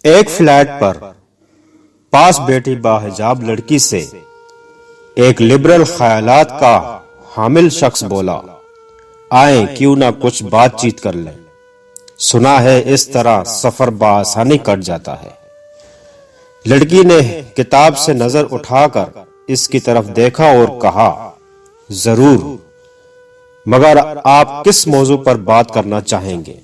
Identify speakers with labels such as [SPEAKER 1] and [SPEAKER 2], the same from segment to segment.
[SPEAKER 1] ایک فلیٹ پر پاس بیٹھی باحجاب لڑکی سے ایک لبرل خیالات کا حامل شخص بولا، آئیں کیوں نہ کچھ بات چیت کر لیں، سنا ہے اس طرح سفر بآسانی کٹ جاتا ہے۔ لڑکی نے کتاب سے نظر اٹھا کر اس کی طرف دیکھا اور کہا، ضرور، مگر آپ کس موضوع پر بات کرنا چاہیں گے؟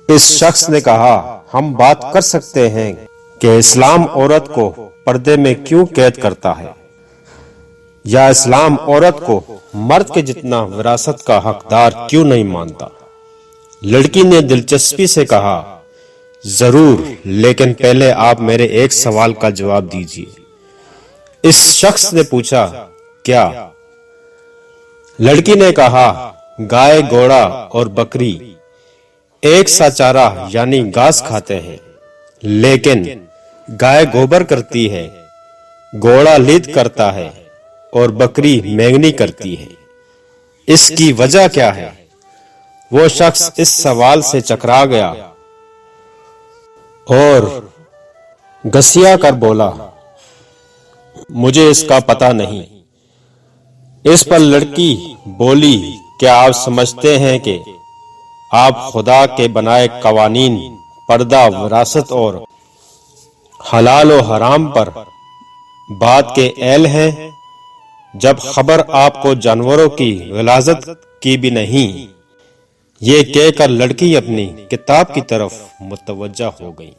[SPEAKER 1] اس شخص نے کہا، ہم بات کر سکتے ہیں کہ اسلام عورت کو پردے میں کیوں قید کرتا ہے، یا اسلام عورت کو مرد کے جتنا وراثت کا حقدار کیوں نہیں مانتا۔ لڑکی نے دلچسپی سے کہا، ضرور، لیکن پہلے آپ میرے ایک سوال کا جواب دیجیے۔ اس شخص نے پوچھا، کیا؟ لڑکی نے کہا، گائے، گھوڑا اور بکری ایک سا چارہ یعنی گھاس کھاتے ہیں، لیکن گائے گوبر کرتی ہے، گھوڑا لید کرتا ہے اور بکری مینگنی کرتی ہے، اس کی وجہ کیا ہے؟ وہ شخص اس سوال سے چکرا گیا اور گھسیا کر بولا، مجھے اس کا پتہ نہیں۔ اس پر لڑکی بولی، کیا آپ سمجھتے ہیں کہ آپ خدا کے بنائے قوانین، پردہ، وراثت اور حلال و حرام پر بات کے اہل ہیں، جب خبر آپ کو جانوروں کی غلاظت کی بھی نہیں؟ یہ کہہ کر لڑکی اپنی کتاب کی طرف متوجہ ہو گئی۔